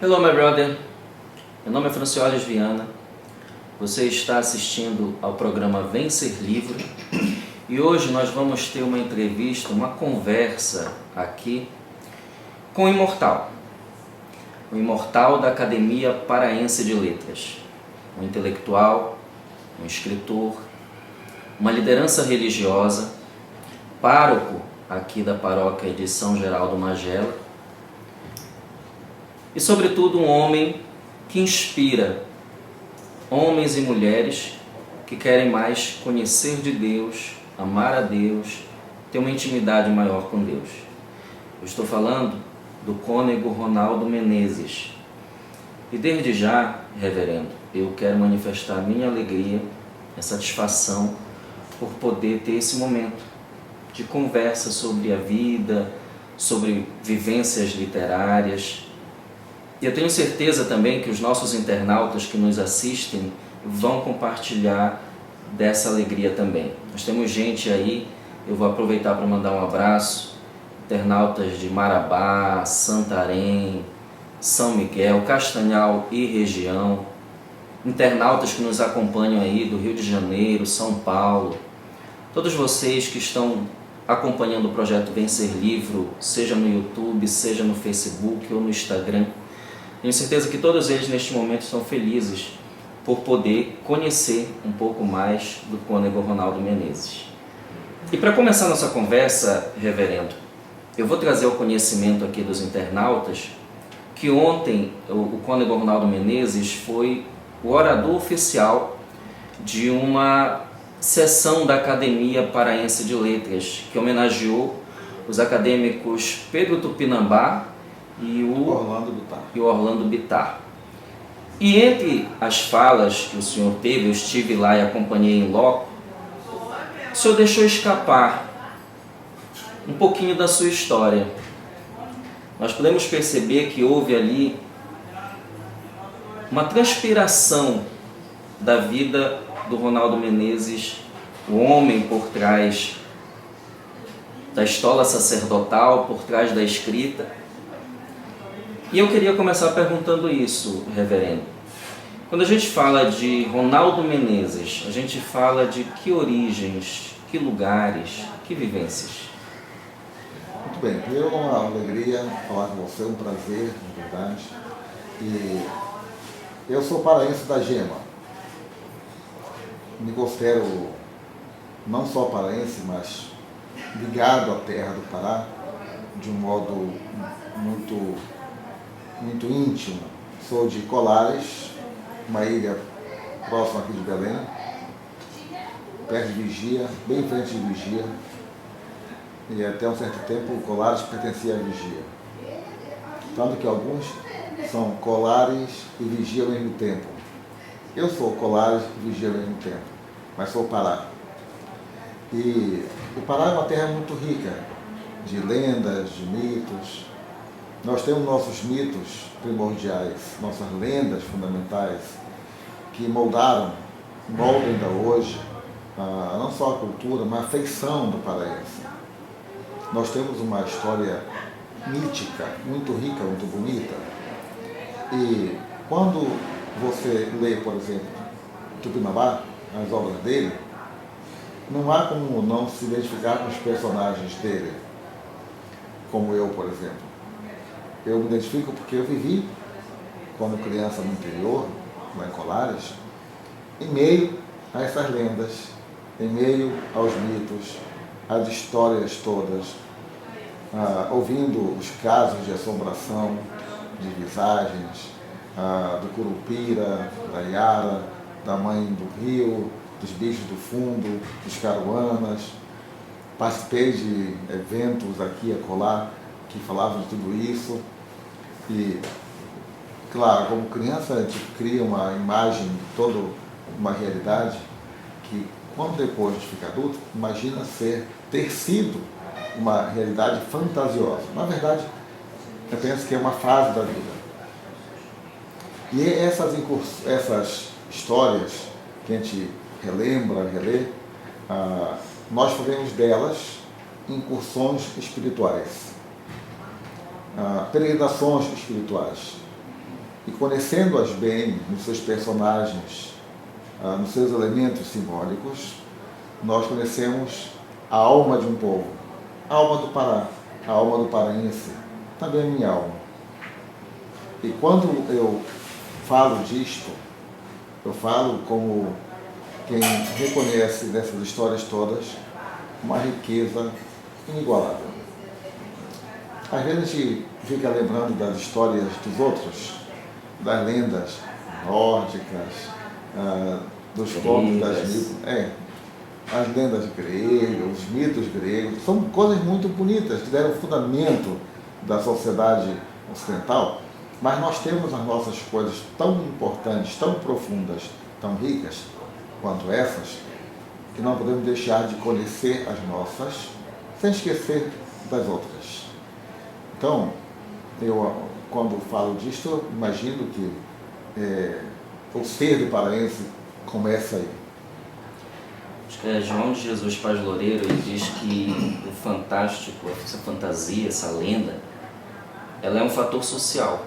Hello, my brother. Meu nome é Francioles Viana. Você está assistindo ao programa Vem Ser Livre e hoje nós vamos ter uma entrevista, uma conversa aqui com o imortal da Academia Paraense de Letras, um intelectual, um escritor, uma liderança religiosa, pároco aqui da paróquia de São Geraldo Magela e, sobretudo, um homem que inspira homens e mulheres que querem mais conhecer de Deus, amar a Deus, ter uma intimidade maior com Deus. Eu estou falando do cônego Ronaldo Menezes. E desde já, reverendo, eu quero manifestar a minha alegria e satisfação por poder ter esse momento de conversa sobre a vida, sobre vivências literárias. E eu tenho certeza também que os nossos internautas que nos assistem vão compartilhar dessa alegria também. Nós temos gente aí, eu vou aproveitar para mandar um abraço, internautas de Marabá, Santarém, São Miguel, Castanhal e região, internautas que nos acompanham aí do Rio de Janeiro, São Paulo, todos vocês que estão acompanhando o projeto Vem Ser Livre, seja no YouTube, seja no Facebook ou no Instagram. Tenho certeza que todos eles neste momento estão felizes por poder conhecer um pouco mais do cônego Ronaldo Menezes. E para começar nossa conversa, reverendo, eu vou trazer ao conhecimento aqui dos internautas que ontem o cônego Ronaldo Menezes foi o orador oficial de uma sessão da Academia Paraense de Letras, que homenageou os acadêmicos Pedro Tupinambá e o Orlando Bittar. E entre as falas que o senhor teve, eu estive lá e acompanhei em loco, o senhor deixou escapar um pouquinho da sua história. Nós podemos perceber que houve ali uma transpiração da vida do Ronaldo Menezes, o homem por trás da estola sacerdotal, por trás da escrita. E eu queria começar perguntando isso, reverendo. Quando a gente fala de Ronaldo Menezes, a gente fala de que origens, que lugares, que vivências? Muito bem, primeiro é uma alegria falar com você, um prazer, na verdade. E eu sou paraense da Gema. Me considero não só paraense, mas ligado à terra do Pará de um modo muito íntimo. Sou de Colares, uma ilha próxima aqui de Belém, perto de Vigia, bem em frente de Vigia. E até um certo tempo Colares pertencia a Vigia. Tanto que alguns são Colares e Vigia ao mesmo tempo. Eu sou Colares e Vigia ao mesmo tempo, mas sou Pará. E o Pará é uma terra muito rica de lendas, de mitos. Nós temos nossos mitos primordiais, nossas lendas fundamentais, que moldam ainda hoje, não só a cultura, mas a feição do paraense. Nós temos uma história mítica, muito rica, muito bonita. E quando você lê, por exemplo, Tupinambá, as obras dele, não há como não se identificar com os personagens dele, como eu, por exemplo. Eu me identifico porque eu vivi, quando criança no interior, lá em Colares, em meio a essas lendas, em meio aos mitos, às histórias todas, ouvindo os casos de assombração, de visagens, do Curupira, da Iara, da Mãe do Rio, dos bichos do fundo, dos caruanas. Participei de eventos aqui e acolá que falavam de tudo isso. E, claro, como criança a gente cria uma imagem de toda uma realidade que, quando depois a gente fica adulto, imagina ter sido uma realidade fantasiosa. Na verdade, eu penso que é uma fase da vida. E essas histórias que a gente relembra, relê, nós fazemos delas incursões espirituais, peregrinações espirituais. E conhecendo-as bem nos seus personagens, nos seus elementos simbólicos, nós conhecemos a alma de um povo, a alma do Pará, a alma do paraense, também a minha alma. E quando eu falo disto, eu falo como quem reconhece nessas histórias todas uma riqueza inigualável. Às vezes a gente fica lembrando das histórias dos outros, das lendas nórdicas, dos contos das mitos, as lendas gregas, os mitos gregos, são coisas muito bonitas que deram fundamento da sociedade ocidental, mas nós temos as nossas coisas tão importantes, tão profundas, tão ricas quanto essas, que não podemos deixar de conhecer as nossas, sem esquecer das outras. Então, eu, quando falo disso, eu imagino que o ser do paraense começa aí. Acho que é João de Jesus Paz Loureiro, ele diz que o fantástico, essa fantasia, essa lenda, ela é um fator social.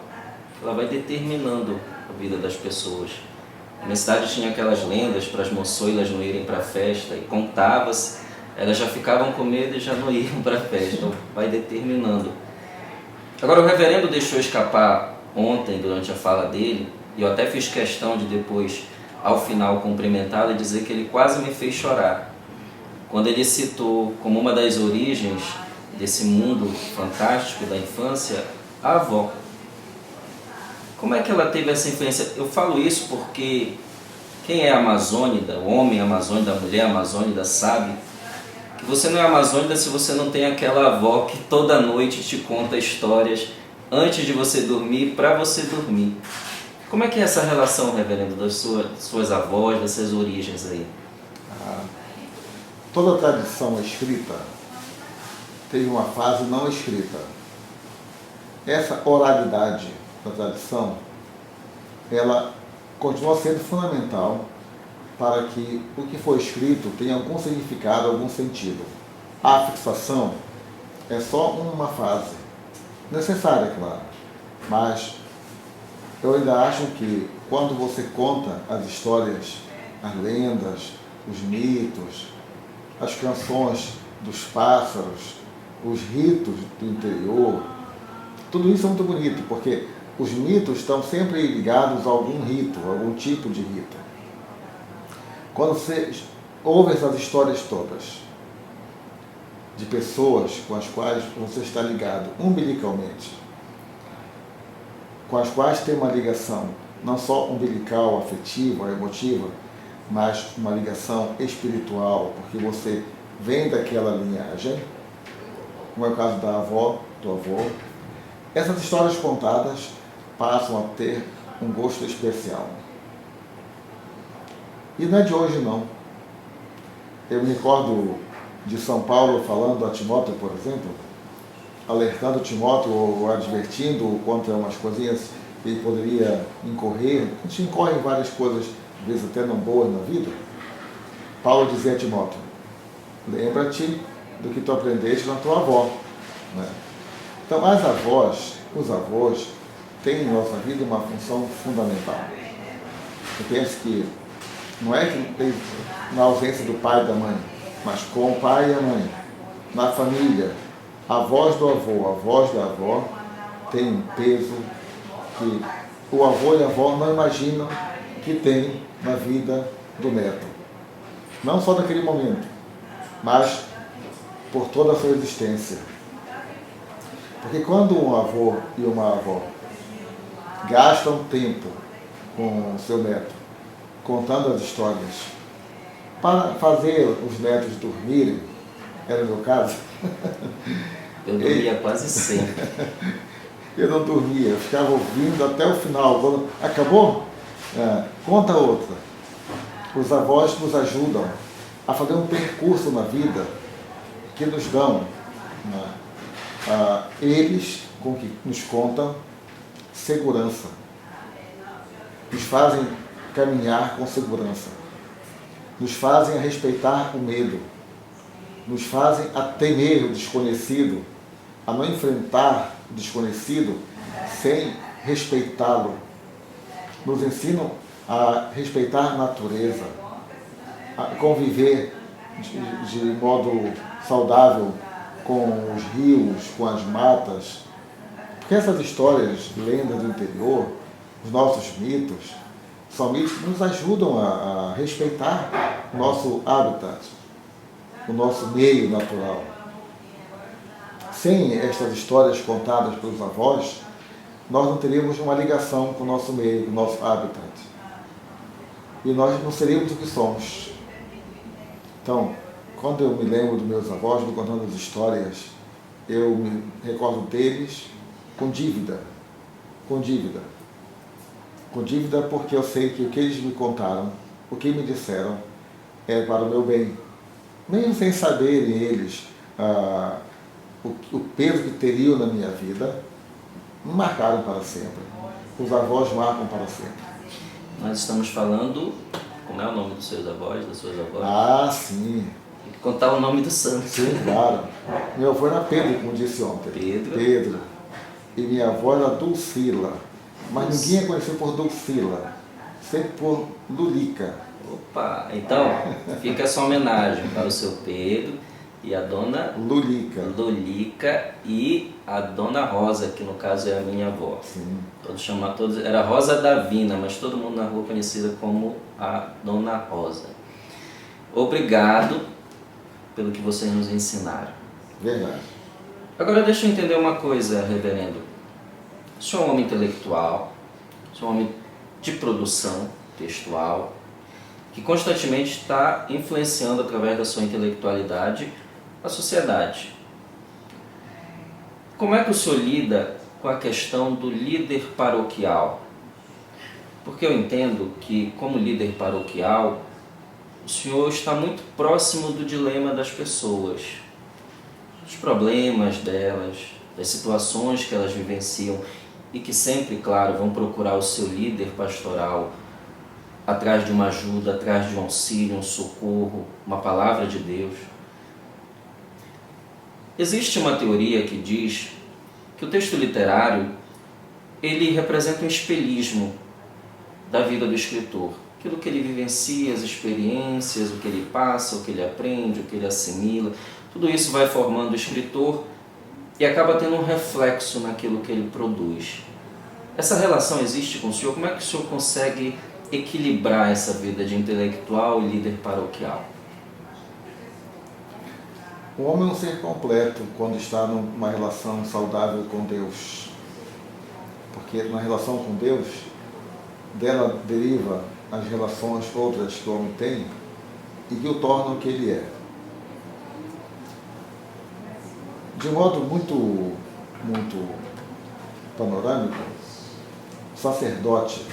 Ela vai determinando a vida das pessoas. Na minha cidade tinha aquelas lendas para as moçoilas não irem para a festa, e contava-se, elas já ficavam com medo e já não iam para a festa. Então vai determinando. Agora, o reverendo deixou escapar ontem, durante a fala dele, e eu até fiz questão de depois, ao final, cumprimentá-lo e dizer que ele quase me fez chorar. Quando ele citou como uma das origens desse mundo fantástico da infância, a avó. Como é que ela teve essa influência? Eu falo isso porque quem é amazônida, o homem amazônida, a mulher amazônida, sabe que você não é amazônida se você não tem aquela avó que toda noite te conta histórias antes de você dormir, para você dormir. Como é que é essa relação, reverendo, das suas avós, dessas origens aí? Toda tradição escrita teve uma fase não escrita. Essa oralidade da tradição, ela continua sendo fundamental para que o que foi escrito tenha algum significado, algum sentido. A fixação é só uma fase, necessária, claro, mas eu ainda acho que quando você conta as histórias, as lendas, os mitos, as canções dos pássaros, os ritos do interior, tudo isso é muito bonito, porque os mitos estão sempre ligados a algum rito, a algum tipo de rito. Quando você ouve essas histórias todas, de pessoas com as quais você está ligado umbilicalmente, com as quais tem uma ligação não só umbilical, afetiva, emotiva, mas uma ligação espiritual, porque você vem daquela linhagem, como é o caso da avó, do avô, essas histórias contadas passam a ter um gosto especial. E não é de hoje, não. Eu me recordo de São Paulo falando a Timóteo, por exemplo, alertando Timóteo ou advertindo contra umas coisinhas que ele poderia incorrer. A gente incorre em várias coisas, às vezes até não boas na vida. Paulo dizia a Timóteo: lembra-te do que tu aprendeste na tua avó. Né? Então, as avós, os avós, têm em nossa vida uma função fundamental. Eu penso que não é que tem na ausência do pai e da mãe, mas com o pai e a mãe, na família, a voz do avô, a voz da avó, tem um peso que o avô e a avó não imaginam que tem na vida do neto. Não só naquele momento, mas por toda a sua existência. Porque quando um avô e uma avó gastam tempo com o seu neto, contando as histórias, para fazer os netos dormirem, era o meu caso. Eu dormia quase sempre. Eu não dormia, eu ficava ouvindo até o final. Quando acabou, conta outra. Os avós nos ajudam a fazer um percurso na vida que nos dão, eles com que nos contam segurança, nos fazem caminhar com segurança, nos fazem a respeitar o medo, nos fazem a temer o desconhecido, a não enfrentar o desconhecido sem respeitá-lo, nos ensinam a respeitar a natureza, a conviver de modo saudável com os rios, com as matas. Porque essas histórias, lendas do interior, os nossos mitos, são mitos que nos ajudam a respeitar o nosso habitat, o nosso meio natural. Sem estas histórias contadas pelos avós, nós não teríamos uma ligação com o nosso meio, com o nosso habitat. E nós não seríamos o que somos. Então, quando eu me lembro dos meus avós me contando as histórias, eu me recordo deles com dívida. Com dívida. Com dívida porque eu sei que o que eles me contaram, o que me disseram, é para o meu bem. Mesmo sem saberem eles o peso que teriam na minha vida, me marcaram para sempre. Os avós marcam para sempre. Nós estamos falando, como é o nome dos seus avós, das suas avós? Ah, sim. Tem que contar o nome do santo. Sim, claro. Meu avô era Pedro, como disse ontem. Pedro. E minha avó era Dulcila. Mas ninguém a conheceu por Dulcila. Sempre por Lulica. Opa, então fica essa homenagem para o seu Pedro e a dona Lulica e a dona Rosa, que no caso é a minha avó. Sim. Todos era Rosa Davina, mas todo mundo na rua conhecida como a dona Rosa. Obrigado pelo que vocês nos ensinaram. Verdade. Agora deixa eu entender uma coisa, reverendo. O senhor é um homem intelectual, o senhor é um homem de produção textual, que constantemente está influenciando através da sua intelectualidade a sociedade. Como é que o senhor lida com a questão do líder paroquial? Porque eu entendo que, como líder paroquial, o senhor está muito próximo do dilema das pessoas, dos problemas delas, das situações que elas vivenciam e que sempre, claro, vão procurar o seu líder pastoral atrás de uma ajuda, atrás de um auxílio, um socorro, uma palavra de Deus. Existe uma teoria que diz que o texto literário ele representa um espelhismo da vida do escritor. Aquilo que ele vivencia, as experiências, o que ele passa, o que ele aprende, o que ele assimila, tudo isso vai formando o escritor e acaba tendo um reflexo naquilo que ele produz. Essa relação existe com o senhor? Como é que o senhor consegue equilibrar essa vida de intelectual e líder paroquial? O homem é um ser completo quando está numa relação saudável com Deus. Porque na relação com Deus, dela deriva as relações outras que o homem tem e que o tornam o que ele é. De modo muito panorâmico, o sacerdote,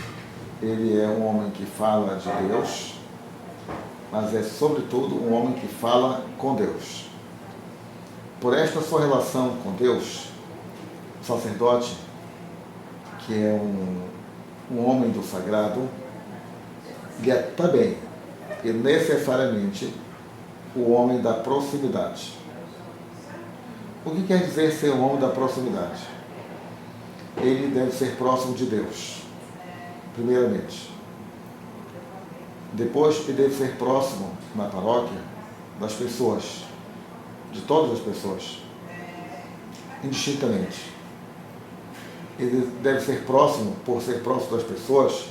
ele é um homem que fala de Deus, mas é sobretudo um homem que fala com Deus. Por esta sua relação com Deus, o sacerdote, que é um homem do sagrado, ele é também e necessariamente o homem da proximidade. O que quer dizer ser um homem da proximidade? Ele deve ser próximo de Deus, primeiramente. Depois, ele deve ser próximo na paróquia das pessoas, de todas as pessoas, indistintamente. Ele deve ser próximo, por ser próximo das pessoas,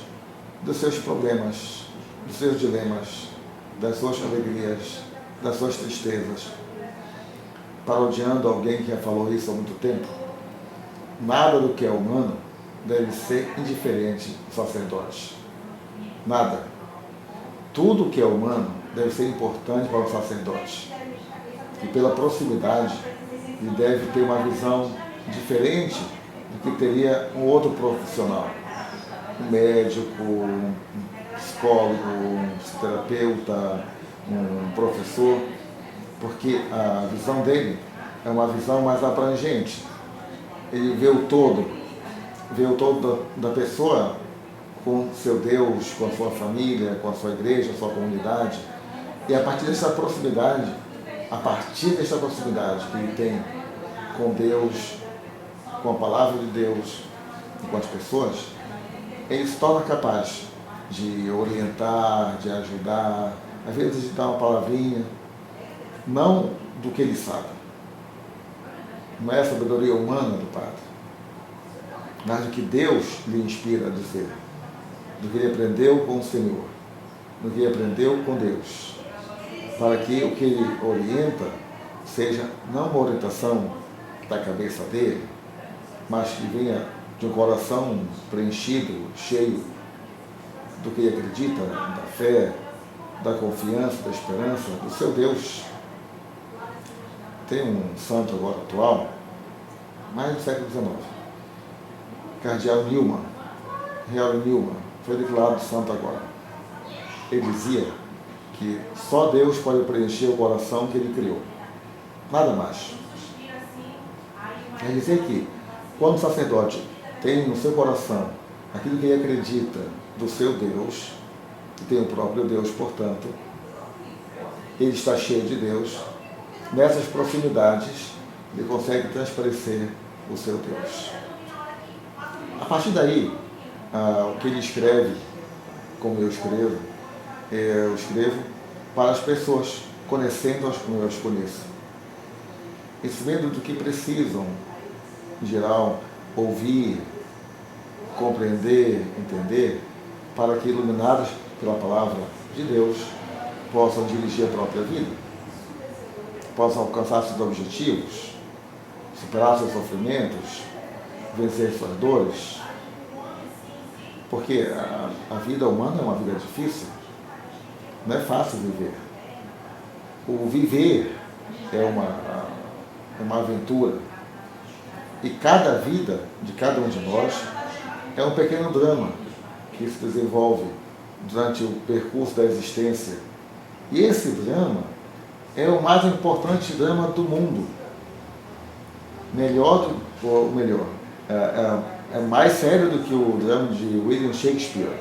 dos seus problemas, dos seus dilemas, das suas alegrias, das suas tristezas. Parodiando alguém que já falou isso há muito tempo, nada do que é humano deve ser indiferente ao sacerdote. Nada. Tudo que é humano deve ser importante para o sacerdote. E pela proximidade, ele deve ter uma visão diferente do que teria um outro profissional. Um médico, um psicólogo, um psicoterapeuta, um professor, porque a visão dele é uma visão mais abrangente. Ele vê o todo da pessoa com seu Deus, com a sua família, com a sua igreja, a sua comunidade. E a partir dessa proximidade que ele tem com Deus, com a palavra de Deus e com as pessoas, ele se torna capaz de orientar, de ajudar, às vezes de dar uma palavrinha, não do que ele sabe. Não é a sabedoria humana do padre, mas do que Deus lhe inspira a dizer, do que ele aprendeu com o Senhor, do que ele aprendeu com Deus, para que o que ele orienta seja não uma orientação da cabeça dele, mas que venha de um coração preenchido, cheio do que ele acredita, da fé, da confiança, da esperança, do seu Deus. Tem um santo agora atual, mais do século XIX, Cardeal Newman, Real Newman, foi declarado santo agora. Ele dizia que só Deus pode preencher o coração que ele criou, nada mais. Quer dizer que quando o sacerdote tem no seu coração aquilo que ele acredita do seu Deus, que tem o próprio Deus, portanto, ele está cheio de Deus, nessas proximidades ele consegue transparecer o seu Deus. A partir daí, o que ele escreve, como eu escrevo para as pessoas, conhecendo-as como eu as conheço, e sabendo do que precisam, em geral, ouvir, compreender, entender, para que, iluminados pela palavra de Deus, possam dirigir a própria vida, possam alcançar seus objetivos, superar seus sofrimentos, vencer suas dores. Porque a vida humana é uma vida difícil, não é fácil viver. O viver é uma aventura. E cada vida de cada um de nós é um pequeno drama que se desenvolve durante o percurso da existência. E esse drama é o mais importante drama do mundo. É mais sério do que o drama de William Shakespeare,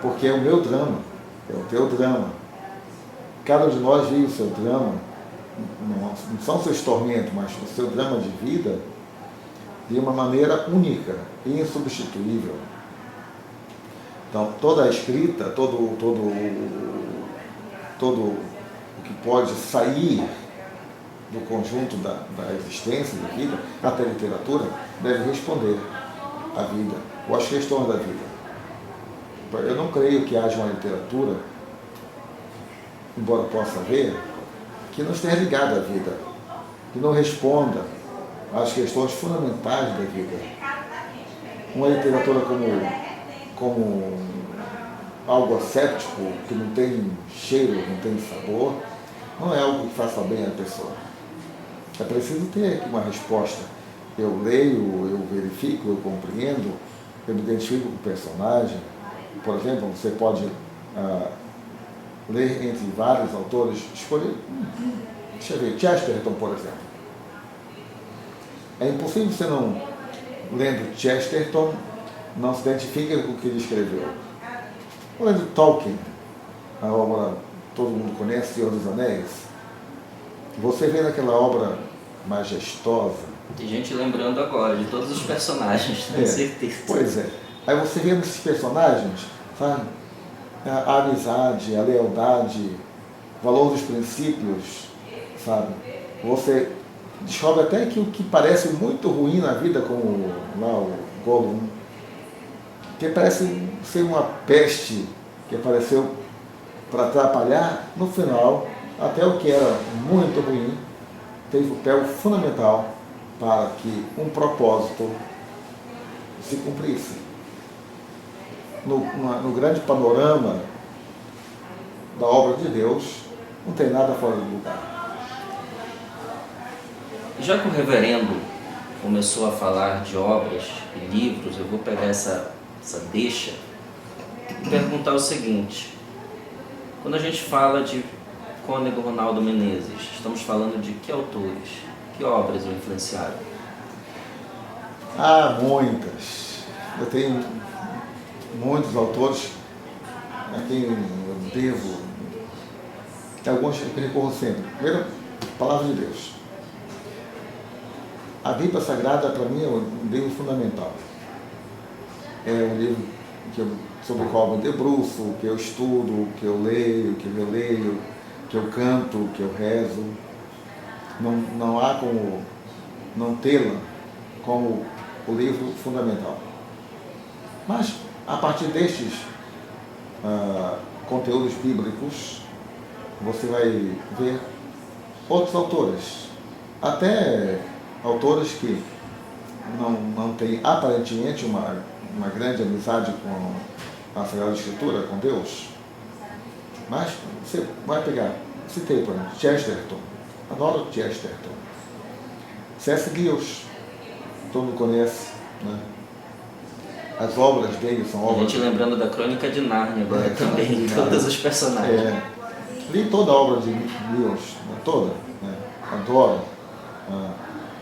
porque é o meu drama, é o teu drama. Cada um de nós vive o seu drama, não são seus tormentos, mas o seu drama de vida, de uma maneira única e insubstituível. Então, toda a escrita, todo o que pode sair do conjunto da existência, da vida, até a literatura, deve responder à vida, ou às questões da vida. Eu não creio que haja uma literatura, embora possa haver, que não esteja ligada à vida, que não responda às questões fundamentais da vida. Uma literatura como algo asséptico, que não tem cheiro, não tem sabor, não é algo que faça bem à pessoa. É preciso ter aqui uma resposta. Eu leio, eu verifico, eu compreendo, eu me identifico com o personagem. Por exemplo, você pode ler entre vários autores, escolher, deixa eu ver, Chesterton, por exemplo. É impossível você não, lendo Chesterton, não se identifique com o que ele escreveu. Ou lendo Tolkien, a obra todo mundo conhece, Senhor dos Anéis, você vê naquela obra majestosa. Tem gente lembrando agora de todos os personagens, com certeza. Pois é. Aí você vê nesses personagens, sabe, a amizade, a lealdade, o valor dos princípios, sabe? Você descobre até que o que parece muito ruim na vida, como lá o Gollum, que parece ser uma peste que apareceu para atrapalhar, no final, até o que era muito ruim, teve um papel fundamental para que um propósito se cumprisse. No grande panorama da obra de Deus, não tem nada fora do lugar. Já que o reverendo começou a falar de obras e livros, eu vou pegar essa deixa e perguntar o seguinte: quando a gente fala de Cônego Ronaldo Menezes, estamos falando de que autores, que obras o influenciaram? Muitas. Eu tenho muitos autores a quem eu devo. Alguns que eu recorro sempre. Primeiro, a Palavra de Deus. A Bíblia Sagrada, para mim, é um livro fundamental. É um livro sobre o qual eu me debruço, que eu estudo, que eu leio, que eu releio, que eu canto, que eu rezo. Não há como não tê-la como o livro fundamental. Mas, a partir destes conteúdos bíblicos, você vai ver outros autores, até autores que não têm aparentemente uma grande amizade com a Sagrada Escritura, com Deus, mas você vai pegar, citei por exemplo, Chesterton, adoro Chesterton, C.S. Lewis, todo mundo conhece, né? As obras dele são obras... A gente lembrando da Crônica de Nárnia agora também, todos os personagens. Li toda a obra de Lewis, né? Toda, né? Adoro.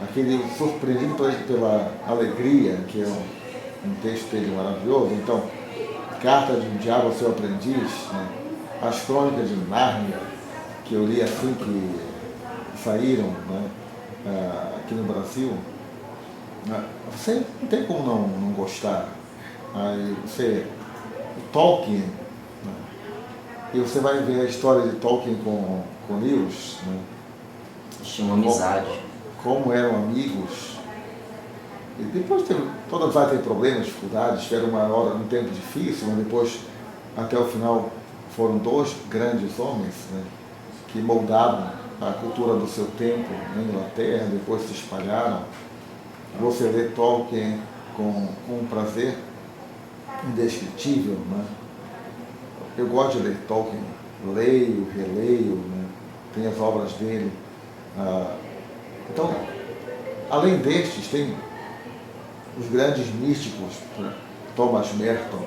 Aquele Surpreendido pela Alegria, que é um texto dele maravilhoso. Então, Carta de um Diabo ao Seu Aprendiz, né? As Crônicas de Nárnia, que eu li assim que saíram, né? Aqui no Brasil. Você não tem como não gostar. Aí o Tolkien, né? E você vai ver a história de Tolkien com Lewis, né? Tinha uma amizade. Como eram amigos. E depois todas vai ter problemas, dificuldades, tiveram um tempo difícil, mas depois, até o final, foram dois grandes homens, né? Que moldaram a cultura do seu tempo na Inglaterra, depois se espalharam. Você lê Tolkien com um prazer indescritível, né? Eu gosto de ler Tolkien, leio, releio, né? Tem as obras dele. Então, além destes, tem os grandes místicos, Thomas Merton,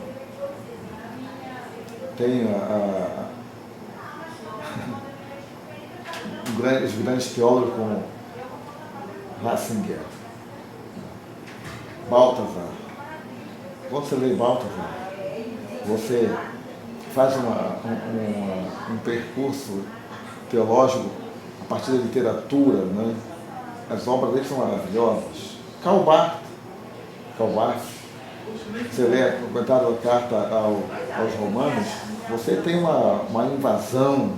tem os grandes teólogos como Ratzinger, Balthasar. Quando você lê Balthasar, você faz um percurso teológico a partir da literatura, né? As obras dele são maravilhosas. Karl Barth, você lê o comentário da carta aos Romanos, você tem uma invasão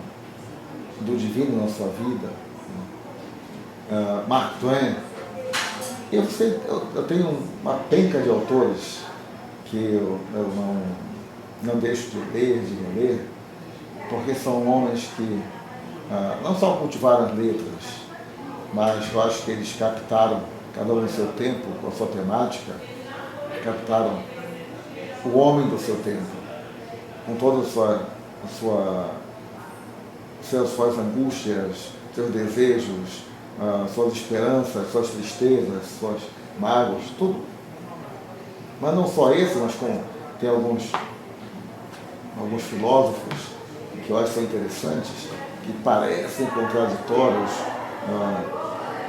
do divino na sua vida. Mark Twain. Eu tenho uma penca de autores que eu não deixo de ler, de reler, porque são homens que não só cultivaram as letras, mas eu acho que eles captaram, cada um no seu tempo, com a sua temática, captaram o homem do seu tempo, com todas suas angústias, seus desejos, suas esperanças, suas tristezas, suas mágoas, tudo. Mas não só esse, mas tem alguns filósofos que eu acho que são interessantes, que parecem contraditórios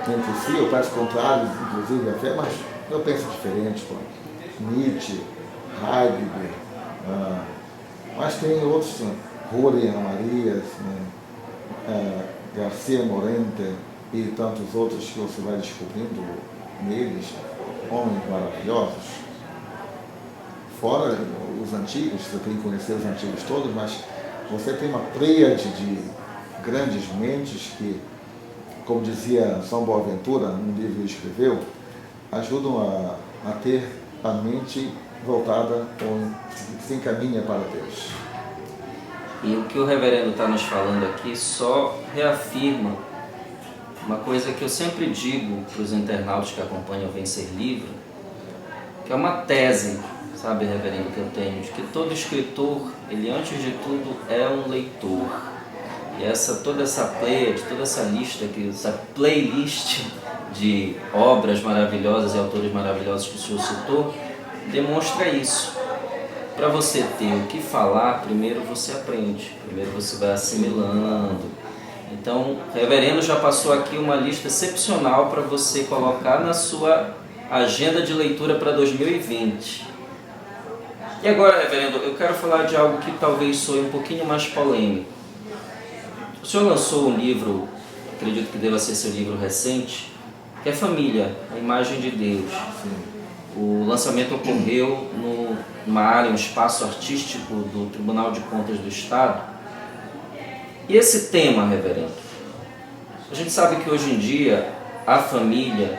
entre si, ou parecem contrários, inclusive, a fé, mas eu penso diferente, Nietzsche, Heidegger, mas tem outros, Julián Marías, né? Garcia Morente e tantos outros que você vai descobrindo neles, homens maravilhosos. Fora os antigos, você tem que conhecer os antigos todos, mas você tem uma pleiade de grandes mentes que, como dizia São Boaventura, num livro que ele escreveu, ajudam a ter a mente voltada ou se encaminha para Deus. E o que o reverendo está nos falando aqui só reafirma uma coisa que eu sempre digo para os internautas que acompanham o Vencer Livre, que é uma tese, sabe, reverendo, que eu tenho, de que todo escritor, ele antes de tudo é um leitor. E toda essa pleiade, toda essa lista, essa playlist de obras maravilhosas e autores maravilhosos que o senhor citou, demonstra isso. Para você ter o que falar, primeiro você aprende, primeiro você vai assimilando. Então, o reverendo já passou aqui uma lista excepcional para você colocar na sua agenda de leitura para 2020. E agora, reverendo, eu quero falar de algo que talvez soe um pouquinho mais polêmico. O senhor lançou um livro, acredito que deva ser seu livro recente, que é Família, a Imagem de Deus. Sim. O lançamento ocorreu uma área, um espaço artístico do Tribunal de Contas do Estado. E esse tema, reverendo, a gente sabe que hoje em dia a família,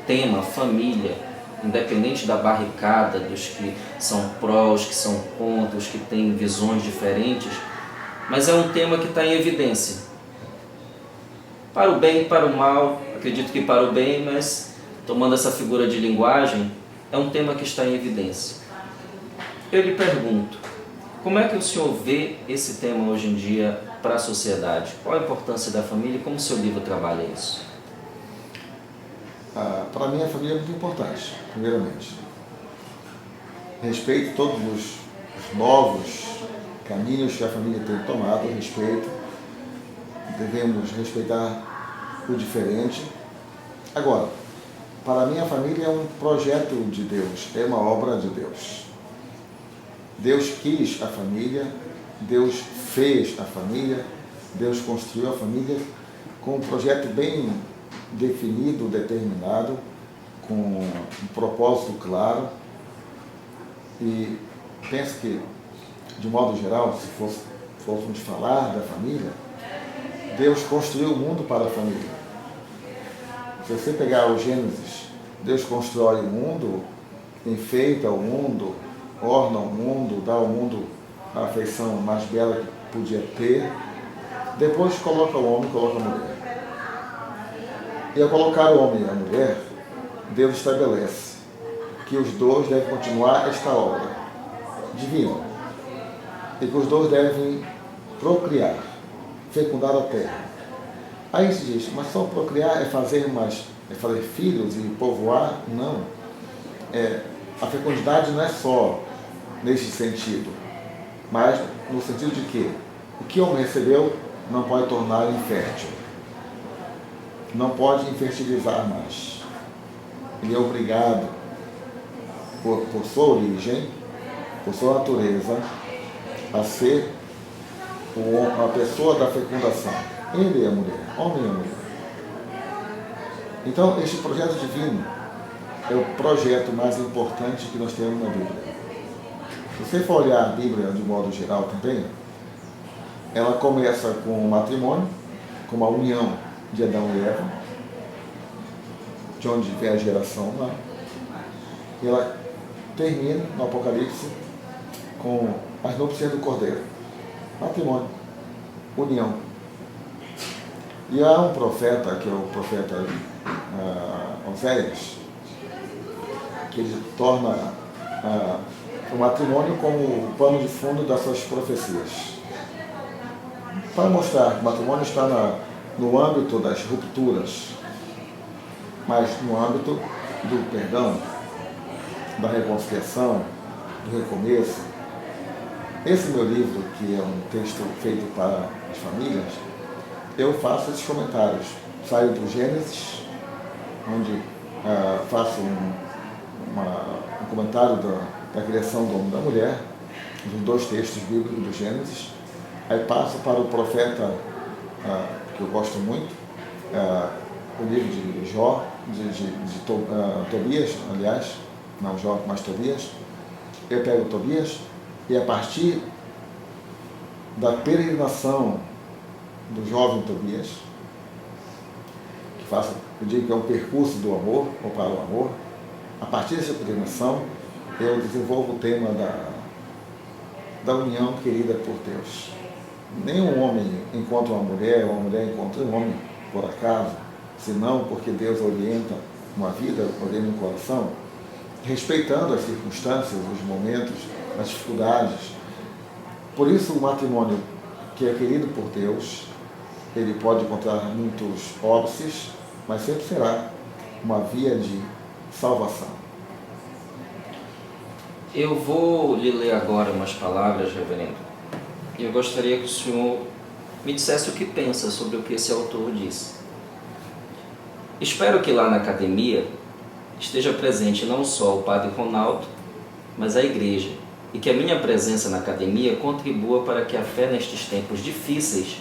tema família, independente da barricada, dos que são prós, que são contras, que têm visões diferentes, mas é um tema que está em evidência. Para o bem e para o mal, acredito que para o bem, mas tomando essa figura de linguagem, é um tema que está em evidência. Eu lhe pergunto, como é que o senhor vê esse tema hoje em dia para a sociedade? Qual a importância da família e como o seu livro trabalha isso? Para mim, a família é muito importante, primeiramente. Respeito todos os novos caminhos que a família tem tomado, respeito. Devemos respeitar o diferente. Agora, para mim, a família é um projeto de Deus, é uma obra de Deus. Deus quis a família, Deus fez a família, Deus construiu a família com um projeto bem definido, determinado, com um propósito claro. E penso que, de modo geral, se fôssemos falar da família, Deus construiu o mundo para a família. Se você pegar o Gênesis, Deus constrói o mundo, enfeita o mundo, orna o mundo, dá ao mundo a afeição mais bela que podia ter. Depois coloca o homem, coloca a mulher. E ao colocar o homem e a mulher, Deus estabelece que os dois devem continuar esta obra divina. E que os dois devem procriar, fecundar a terra. Aí se diz, mas só procriar é fazer filhos e povoar? Não. A fecundidade não é só neste sentido, mas no sentido de que o que o homem recebeu não pode tornar infértil. Não pode infertilizar mais. Ele é obrigado, por sua origem, por sua natureza, a ser a pessoa da fecundação. Ele é a mulher, homem é a mulher. Então, este projeto divino é o projeto mais importante que nós temos na Bíblia. Se você for olhar a Bíblia de modo geral também, ela começa com o matrimônio, com a união de Adão e Eva, de onde vem a geração lá. E ela termina no Apocalipse com as núpcias do Cordeiro. Matrimônio, união. E há um profeta, que é o profeta Oséias, que ele torna o matrimônio como o pano de fundo das suas profecias. Para mostrar que o matrimônio está no âmbito das rupturas, mas no âmbito do perdão, da reconciliação, do recomeço. Esse meu livro, que é um texto feito para as famílias, eu faço esses comentários. Saio do Gênesis, onde faço um comentário da criação do homem e da mulher, dos dois textos bíblicos do Gênesis. Aí passo para o profeta, que eu gosto muito, o livro de Jó, Tobias, aliás, não Jó, mas Tobias. Eu pego Tobias e a partir da peregrinação do jovem Tobias, eu digo que é um percurso do amor, ou para o amor, a partir dessa peregrinação eu desenvolvo o tema da união querida por Deus. Nenhum homem encontra uma mulher encontra um homem por acaso, senão porque Deus orienta uma vida, orienta um coração, respeitando as circunstâncias, os momentos, as dificuldades. Por isso o matrimônio que é querido por Deus, ele pode encontrar muitos óbices, mas sempre será uma via de salvação. Eu vou lhe ler agora umas palavras, reverendo, e eu gostaria que o senhor me dissesse o que pensa sobre o que esse autor disse. Espero que lá na academia esteja presente não só o Padre Ronaldo, mas a igreja, e que a minha presença na academia contribua para que a fé nestes tempos difíceis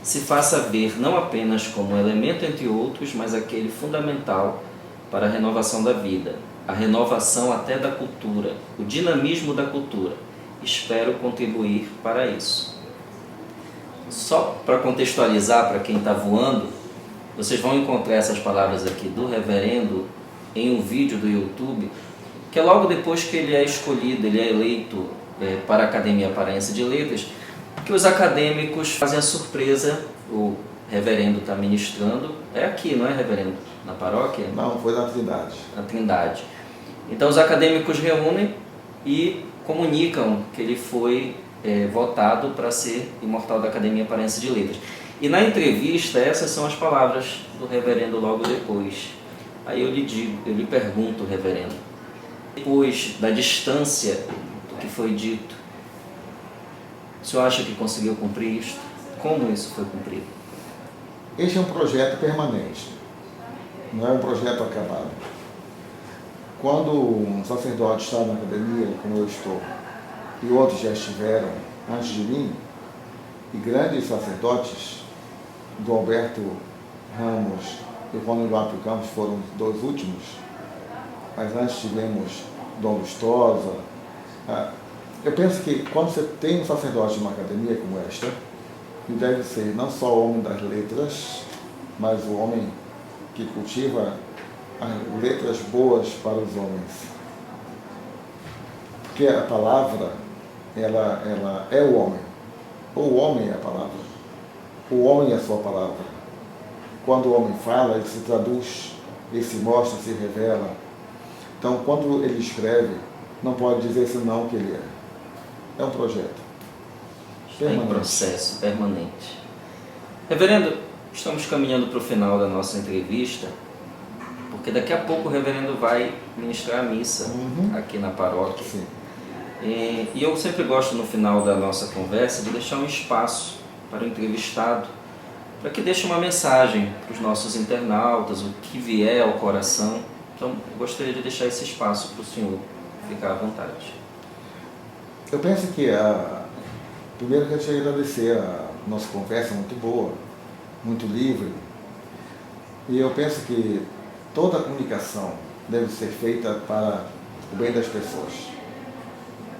se faça ver não apenas como um elemento entre outros, mas aquele fundamental para a renovação da vida, a renovação até da cultura, o dinamismo da cultura. Espero contribuir para isso. Só para contextualizar para quem está voando, vocês vão encontrar essas palavras aqui do reverendo em um vídeo do YouTube, que é logo depois que ele é escolhido, ele é eleito para a Academia Paraense de Letras, que os acadêmicos fazem a surpresa. O reverendo está ministrando, é aqui, não é, reverendo? Na paróquia? Não, foi na Trindade. Na Trindade. Então os acadêmicos reúnem e comunicam que ele foi votado para ser imortal da Academia Paraense de Letras. E na entrevista, essas são as palavras do reverendo logo depois. Aí eu lhe pergunto, reverendo, depois da distância do que foi dito, o senhor acha que conseguiu cumprir isto? Como isso foi cumprido? Este é um projeto permanente, não é um projeto acabado. Quando um sacerdote está na academia, como eu estou, e outros já estiveram antes de mim, e grandes sacerdotes, do Alberto Ramos e o Rômulo Apio Campos foram os dois últimos, mas antes tivemos Dom Lustosa. Eu penso que quando você tem um sacerdote de uma academia como esta, ele deve ser não só o homem das letras, mas o homem que cultiva as letras boas para os homens. Porque a palavra, ela é o homem. O homem é a palavra. O homem é a sua palavra. Quando o homem fala, ele se traduz, ele se mostra, se revela. Então, quando ele escreve, não pode dizer senão o que ele é. É um projeto. É um processo permanente. Reverendo, estamos caminhando para o final da nossa entrevista, porque daqui a pouco o reverendo vai ministrar a missa aqui na paróquia. Sim. E eu sempre gosto, no final da nossa conversa, de deixar um espaço para o entrevistado, para que deixe uma mensagem para os nossos internautas, o que vier ao coração. Então, eu gostaria de deixar esse espaço para o senhor ficar à vontade. Eu penso que primeiro eu quero agradecer a nossa conversa muito boa, muito livre, e eu penso que toda a comunicação deve ser feita para o bem das pessoas.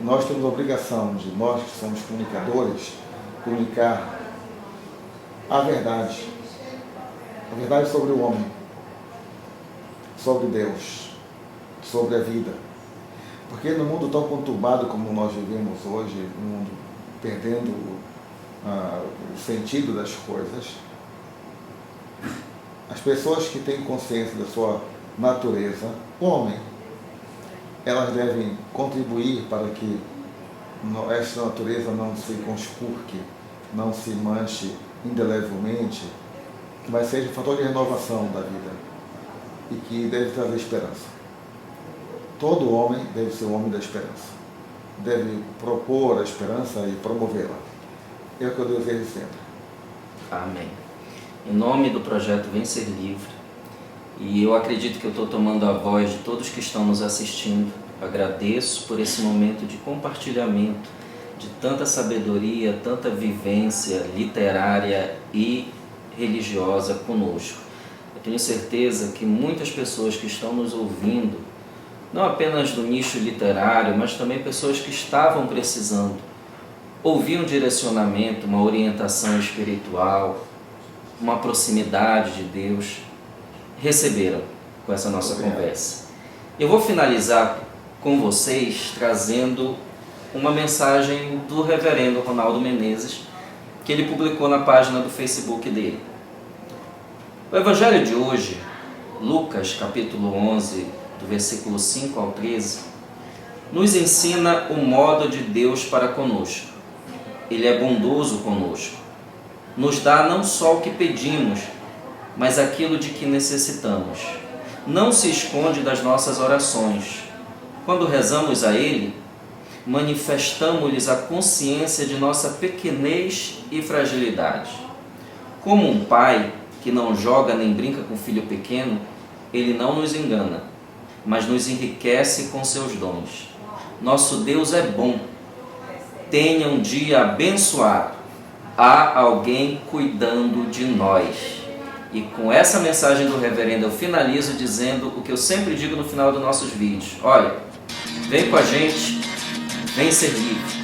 Nós temos a obrigação de, nós que somos comunicadores, comunicar a verdade sobre o homem, sobre Deus, sobre a vida. Porque no mundo tão conturbado como nós vivemos hoje, no mundo perdendo o sentido das coisas, as pessoas que têm consciência da sua natureza, o homem, elas devem contribuir para que esta natureza não se conspurque, não se manche indelevelmente, mas seja um fator de renovação da vida e que deve trazer esperança. Todo homem deve ser um homem da esperança, deve propor a esperança e promovê-la. É o que eu desejo sempre. Amém. Em nome do projeto Vem Ser Livre, e eu acredito que eu estou tomando a voz de todos que estão nos assistindo, agradeço por esse momento de compartilhamento, de tanta sabedoria, tanta vivência literária e religiosa conosco. Eu tenho certeza que muitas pessoas que estão nos ouvindo, não apenas do nicho literário, mas também pessoas que estavam precisando ouvir um direcionamento, uma orientação espiritual, uma proximidade de Deus, receberam com essa nossa conversa. Eu vou finalizar com vocês trazendo uma mensagem do reverendo Ronaldo Menezes, que ele publicou na página do Facebook dele. O evangelho de hoje, Lucas capítulo 11, do versículo 5 ao 13, nos ensina o modo de Deus para conosco. Ele é bondoso conosco. Nos dá não só o que pedimos, mas aquilo de que necessitamos. Não se esconde das nossas orações. Quando rezamos a Ele, manifestamos-lhes a consciência de nossa pequenez e fragilidade. Como um pai que não joga nem brinca com o filho pequeno, Ele não nos engana, mas nos enriquece com seus dons. Nosso Deus é bom. Tenha um dia abençoado. Há alguém cuidando de nós. E com essa mensagem do reverendo eu finalizo dizendo o que eu sempre digo no final dos nossos vídeos. Olha, vem com a gente, vem ser livre.